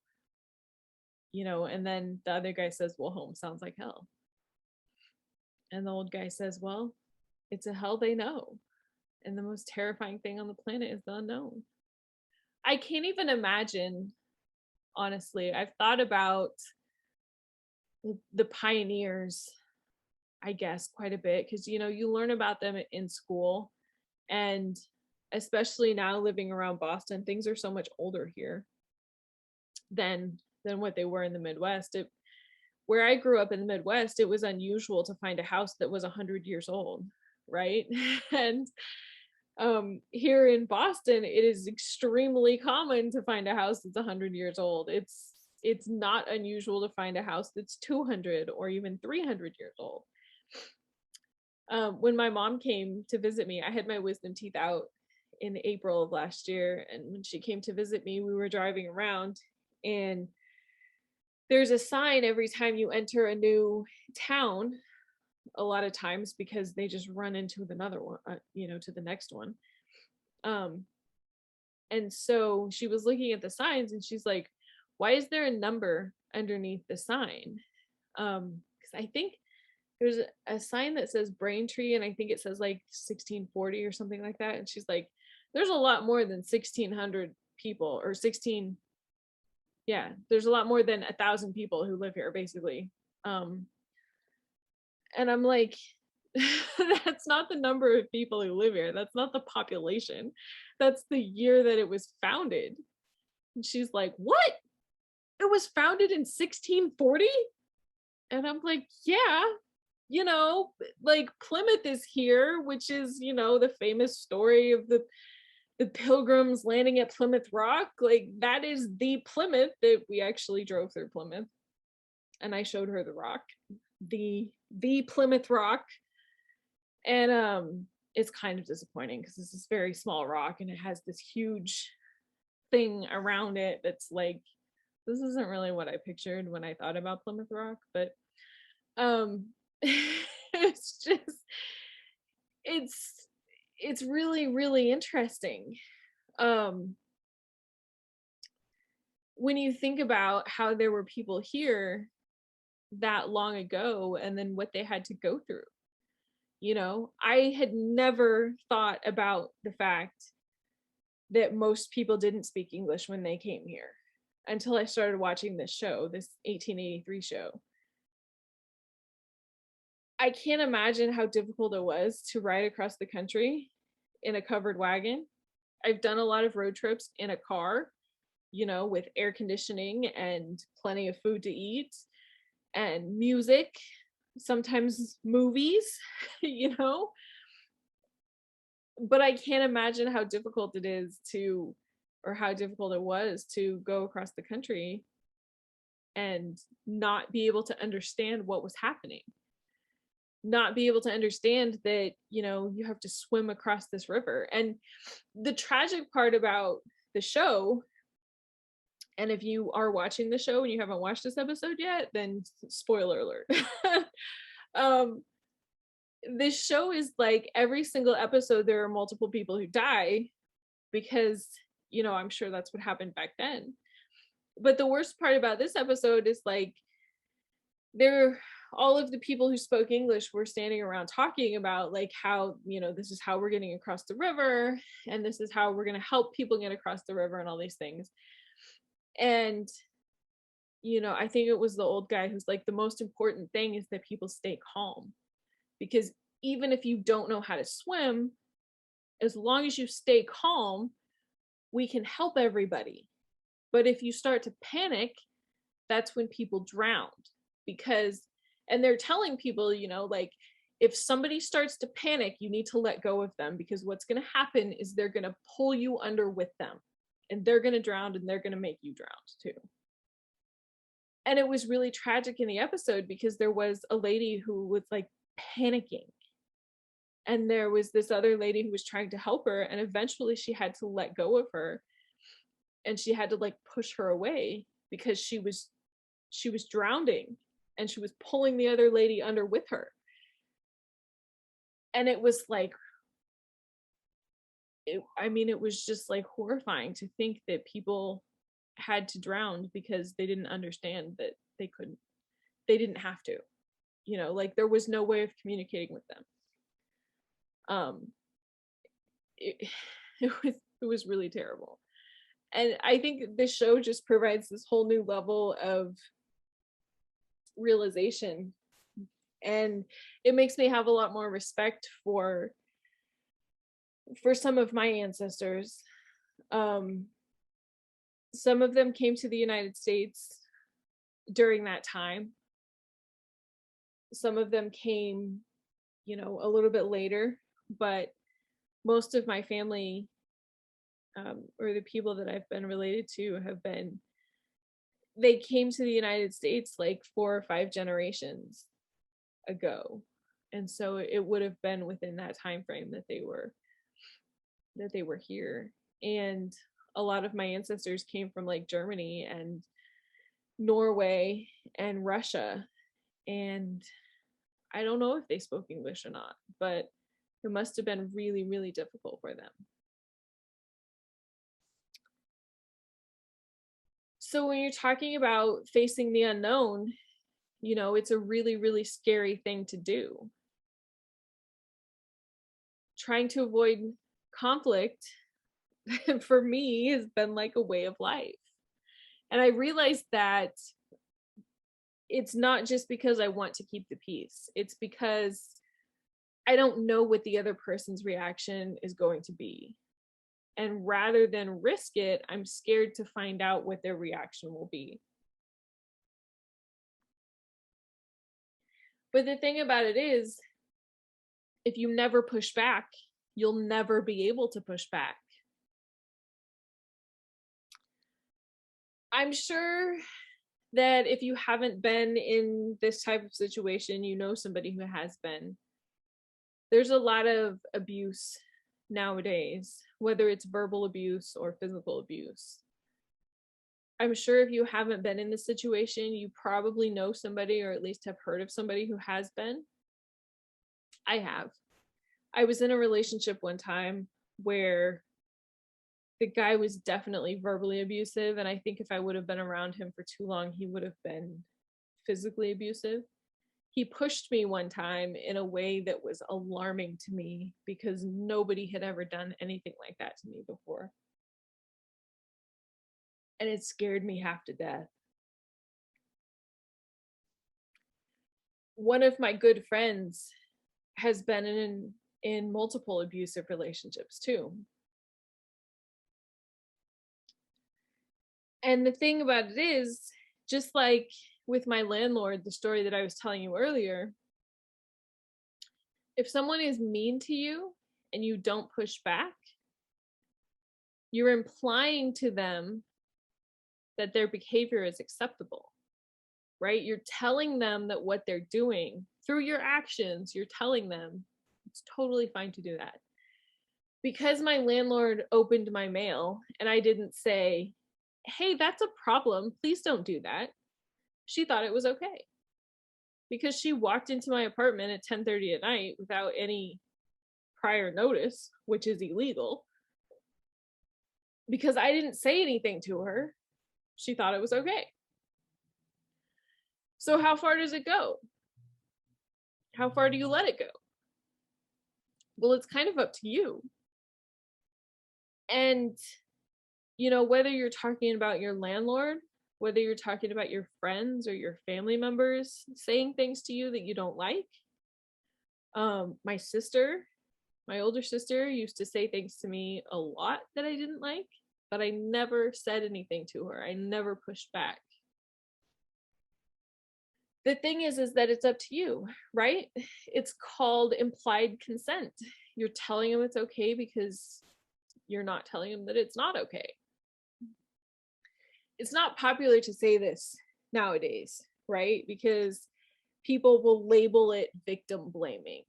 Speaker 1: And then the other guy says, well, home sounds like hell. And the old guy says, well, it's a hell they know. And the most terrifying thing on the planet is the unknown. I can't even imagine, honestly. I've thought about the pioneers, I guess, quite a bit, because, you learn about them in school. And especially now living around Boston, things are so much older here than what they were in the Midwest. Where I grew up in the Midwest, it was unusual to find a house that was 100 years old, right? And here in Boston, it is extremely common to find a house that's 100 years old. It's not unusual to find a house that's 200 or even 300 years old. When my mom came to visit me, I had my wisdom teeth out in April of last year. And when she came to visit me, we were driving around, and there's a sign every time you enter a new town, a lot of times, because they just run into another one, to the next one. And so she was looking at the signs, and she's like, why is there a number underneath the sign? Because I think there's a sign that says Braintree, and I think it says like 1640 or something like that. And she's like, there's a lot more than 1600 people, or 16. Yeah, there's a lot more than 1,000 people who live here, basically. And I'm like, that's not the number of people who live here. That's not the population. That's the year that it was founded. And she's like, what? It was founded in 1640? And I'm like, yeah, like Plymouth is here, which is, the famous story of the Pilgrims landing at Plymouth Rock. Like, that is the Plymouth that we actually drove through Plymouth. And I showed her the rock, the Plymouth Rock. And it's kind of disappointing because it's this very small rock, and it has this huge thing around it that's like, this isn't really what I pictured when I thought about Plymouth Rock. But it's just, it's really, really interesting when you think about how there were people here that long ago, and then what they had to go through. I had never thought about the fact that most people didn't speak English when they came here until I started watching this show, this 1883 show. I can't imagine how difficult it was to ride across the country in a covered wagon. I've done a lot of road trips in a car, with air conditioning and plenty of food to eat and music, sometimes movies, but I can't imagine how difficult it is or how difficult it was to go across the country and not be able to understand what was happening. Not be able to understand that, you have to swim across this river. And the tragic part about the show, and if you are watching the show and you haven't watched this episode yet, then spoiler alert. this show is like every single episode there are multiple people who die because, I'm sure that's what happened back then. But the worst part about this episode is like there all of the people who spoke English were standing around talking about like how, this is how we're getting across the river and this is how we're going to help people get across the river and all these things. And I think it was the old guy who's like, the most important thing is that people stay calm, because even if you don't know how to swim, as long as you stay calm, we can help everybody. But if you start to panic, that's when people drown. Because, and they're telling people, like, if somebody starts to panic, you need to let go of them, because what's going to happen is they're going to pull you under with them and they're going to drown and they're going to make you drown too. And it was really tragic in the episode because there was a lady who was like panicking. And there was this other lady who was trying to help her. And eventually she had to let go of her. And she had to like push her away because she was drowning and she was pulling the other lady under with her. And it was like, it was just like horrifying to think that people had to drown because they didn't understand that they didn't have to, like there was no way of communicating with them. It, it was really terrible. And I think this show just provides this whole new level of realization, and it makes me have a lot more respect for some of my ancestors. Some of them came to the United States during that time. Some of them came, a little bit later, but most of my family, or the people that I've been related to, they came to the United States like 4 or 5 generations ago. And so it would have been within that time frame that they were here. And a lot of my ancestors came from like Germany and Norway and Russia. And I don't know if they spoke English or not, but it must have been really, really difficult for them. So when you're talking about facing the unknown, it's a really, really scary thing to do. Trying to avoid conflict for me has been like a way of life. And I realized that it's not just because I want to keep the peace. It's because I don't know what the other person's reaction is going to be. And rather than risk it, I'm scared to find out what their reaction will be. But the thing about it is, if you never push back, you'll never be able to push back. I'm sure that if you haven't been in this type of situation, you know somebody who has been. There's a lot of abuse nowadays, whether it's verbal abuse or physical abuse. I'm sure if you haven't been in this situation, you probably know somebody, or at least have heard of somebody who has been. I have. I was in a relationship one time where the guy was definitely verbally abusive, and I think if I would have been around him for too long, he would have been physically abusive. He pushed me one time in a way that was alarming to me because nobody had ever done anything like that to me before. And it scared me half to death. One of my good friends has been in multiple abusive relationships too. And the thing about it is, just like with my landlord, the story that I was telling you earlier, if someone is mean to you and you don't push back, you're implying to them that their behavior is acceptable, right? You're telling them that what they're doing through your actions, you're telling them it's totally fine to do that. Because my landlord opened my mail and I didn't say, hey, that's a problem, please don't do that, she thought it was okay. because she walked into my apartment at 10:30 at night without any prior notice, which is illegal. Because I didn't say anything to her, she thought it was okay. So how far does it go? How far do you let it go? Well, it's kind of up to you. And, whether you're talking about your landlord, whether you're talking about your friends or your family members saying things to you that you don't like. My sister, my older sister, used to say things to me a lot that I didn't like, but I never said anything to her. I never pushed back. The thing is that it's up to you, right? It's called implied consent. You're telling them it's okay because you're not telling them that it's not okay. It's not popular to say this nowadays, right? Because people will label it victim blaming.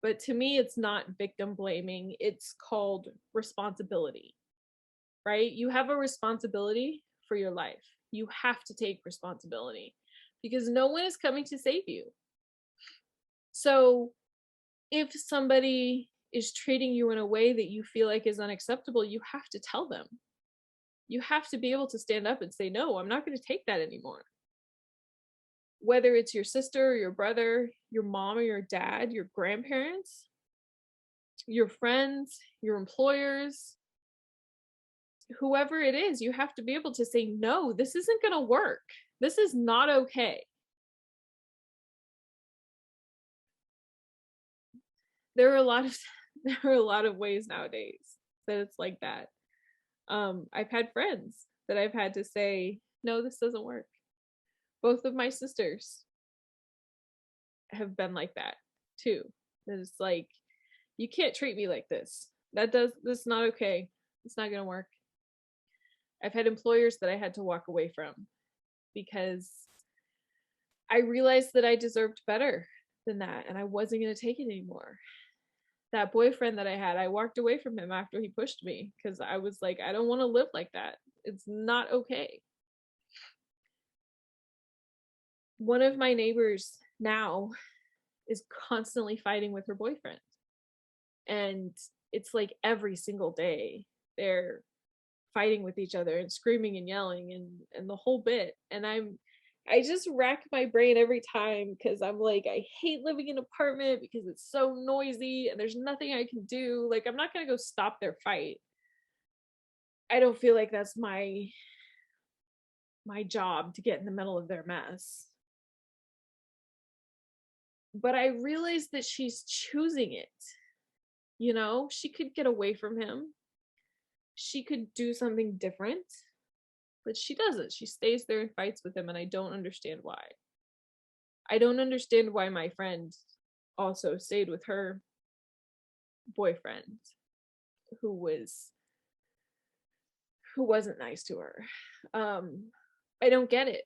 Speaker 1: But to me, it's not victim blaming. It's called responsibility, right? You have a responsibility for your life. You have to take responsibility because no one is coming to save you. So if somebody is treating you in a way that you feel like is unacceptable, you have to tell them. You have to be able to stand up and say, no, I'm not going to take that anymore. Whether it's your sister or your brother, your mom or your dad, your grandparents, your friends, your employers, whoever it is, you have to be able to say, no, this isn't going to work. This is not okay. There are a lot of ways nowadays that it's like that. I've had friends that I've had to say, no, this doesn't work. Both of my sisters have been like that too. It's like, you can't treat me like this. This is not okay. It's not gonna work. I've had employers that I had to walk away from because I realized that I deserved better than that and I wasn't gonna take it anymore. That boyfriend that I had, I walked away from him after he pushed me because I was like, I don't want to live like that. It's not okay. One of my neighbors now is constantly fighting with her boyfriend. And it's like every single day they're fighting with each other and screaming and yelling and the whole bit. And I just rack my brain every time because I'm like, I hate living in an apartment because it's so noisy and there's nothing I can do. Like, I'm not going to go stop their fight. I don't feel like that's my job to get in the middle of their mess. But I realized that she's choosing it. She could get away from him. She could do something different. But she doesn't. She stays there and fights with him, and I don't understand why. I don't understand why my friend also stayed with her boyfriend who wasn't nice to her. I don't get it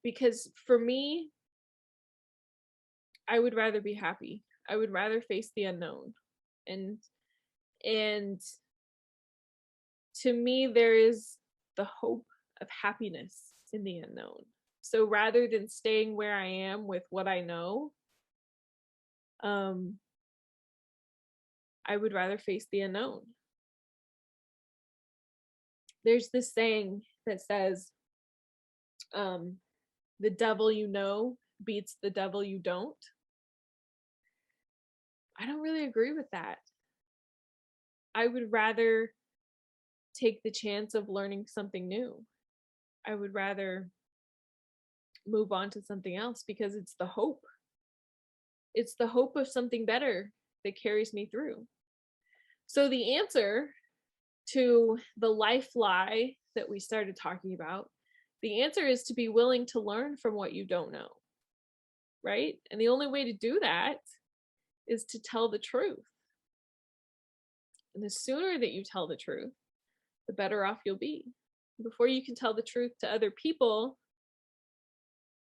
Speaker 1: because for me, I would rather be happy. I would rather face the unknown. And to me there is the hope of happiness in the unknown. So rather than staying where I am with what I know, I would rather face the unknown. There's this saying that says, the devil you know beats the devil you don't. I don't really agree with that. I would rather take the chance of learning something new. I would rather move on to something else because it's the hope. It's the hope of something better that carries me through. So the answer to the life lie that we started talking about, the answer is to be willing to learn from what you don't know, right? And the only way to do that is to tell the truth. And the sooner that you tell the truth, the better off you'll be. Before you can tell the truth to other people,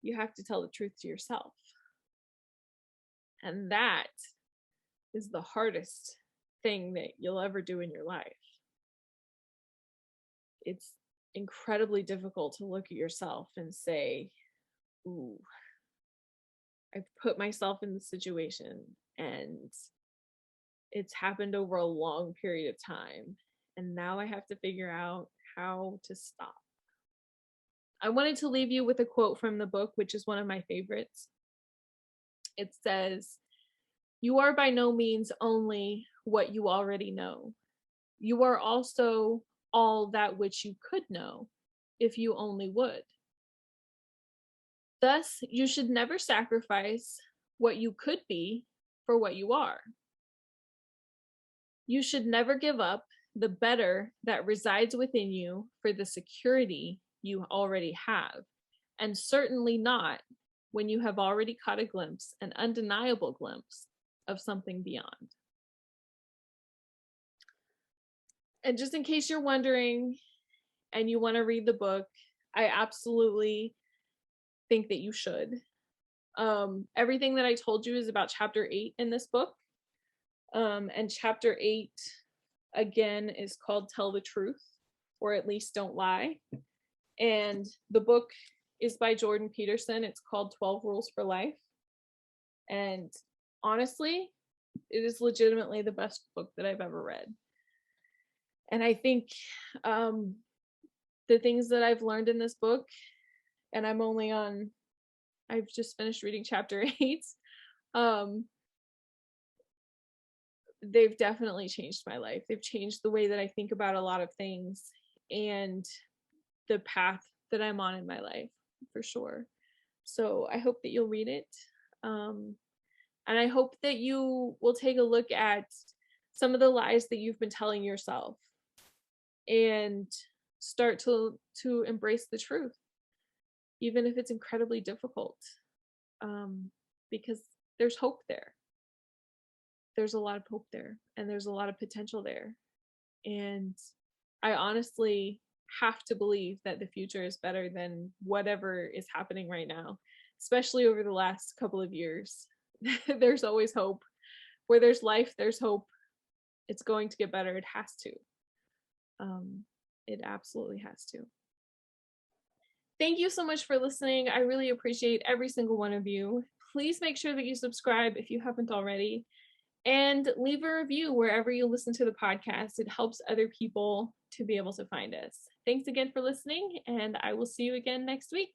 Speaker 1: you have to tell the truth to yourself. And that is the hardest thing that you'll ever do in your life. It's incredibly difficult to look at yourself and say, ooh, I've put myself in the situation, and it's happened over a long period of time. And now I have to figure out how to stop. I wanted to leave you with a quote from the book, which is one of my favorites. It says, "You are by no means only what you already know. You are also all that which you could know if you only would. Thus, you should never sacrifice what you could be for what you are. You should never give up the better that resides within you for the security you already have, and certainly not when you have already caught a glimpse, an undeniable glimpse, of something beyond." And just in case you're wondering and you want to read the book, I absolutely think that you should. Everything that I told you is about chapter 8 in this book. And chapter 8, again, is called Tell the Truth, or at least Don't Lie. And the book is by Jordan Peterson. It's called 12 Rules for Life. And honestly, it is legitimately the best book that I've ever read. And I think the things that I've learned in this book, and I've just finished reading chapter 8. They've definitely changed my life. They've changed the way that I think about a lot of things and the path that I'm on in my life, for sure. So I hope that you'll read it. And I hope that you will take a look at some of the lies that you've been telling yourself and start to embrace the truth, even if it's incredibly difficult, because there's hope there. There's a lot of hope there, and there's a lot of potential there. And I honestly have to believe that the future is better than whatever is happening right now, especially over the last couple of years. There's always hope. Where there's life, there's hope. It's going to get better. It has to. It absolutely has to. Thank you so much for listening. I really appreciate every single one of you. Please make sure that you subscribe if you haven't already, and leave a review wherever you listen to the podcast. It helps other people to be able to find us. Thanks again for listening, and I will see you again next week.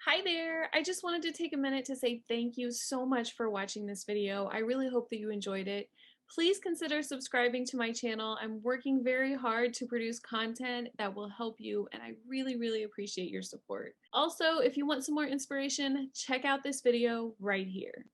Speaker 1: Hi there. I just wanted to take a minute to say thank you so much for watching this video. I really hope that you enjoyed it. Please consider subscribing to my channel. I'm working very hard to produce content that will help you, and I really, really appreciate your support. Also, if you want some more inspiration, check out this video right here.